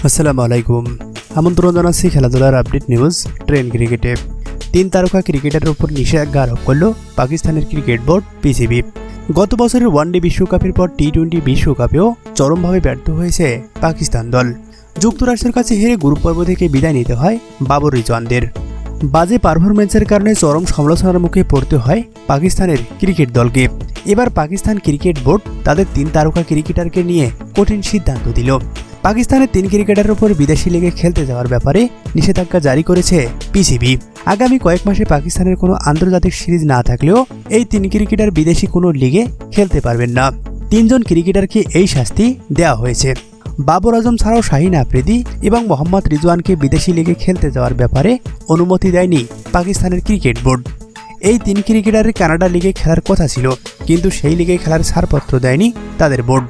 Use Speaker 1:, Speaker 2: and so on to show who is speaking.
Speaker 1: আসসালামু আলাইকুম। আমন্ত্রণ জানাচ্ছি খেলাধুলার আপডেট নিউজ ট্রেন ক্রিকেটে। 3 তারকা ক্রিকেটারের উপর নিষেধাজ্ঞা আরোপ করল পাকিস্তানের ক্রিকেট বোর্ড পিসিবি। গত বছরের ওয়ানডে বিশ্বকাপের পর টি-20 বিশ্বকাপেও চরমভাবে ব্যর্থ হয়েছে পাকিস্তান দল। যুক্তরাষ্ট্রের কাছে হেরে গ্রুপ পর্ব থেকে বিদায় নিতে হয় বাবর রিজওয়ানদের। বাজে পারফরম্যান্সের কারণে চরম সমালোচনার মুখে পড়তে হয় পাকিস্তানের ক্রিকেট দলকে। এবার পাকিস্তান ক্রিকেট বোর্ড তাদের 3 তারকা ক্রিকেটারকে নিয়ে কঠিন সিদ্ধান্ত দিল। পাকিস্তানের 3 ক্রিকেটারের উপর বিদেশি লিগে খেলতে যাওয়ার ব্যাপারে নিষেধাজ্ঞা জারি করেছে পিসিবি। আগামী কয়েক মাসে পাকিস্তানের কোনো আন্তর্জাতিক সিরিজ না থাকলেও এই 3 ক্রিকেটার বিদেশি কোনো লিগে খেলতে পারবেন না। 3 জন ক্রিকেটারকে এই শাস্তি দেওয়া হয়েছে। বাবর আজম ছাড়াও শাহিন আফ্রিদি এবং মোহাম্মদ রিজওয়ানকে বিদেশি লিগে খেলতে যাওয়ার ব্যাপারে অনুমতি দেয়নি পাকিস্তানের ক্রিকেট বোর্ড। এই 3 ক্রিকেটারের কানাডা লিগে খেলার কথা ছিল, কিন্তু সেই লিগে খেলার ছাড়পত্র দেয়নি তাদের বোর্ড।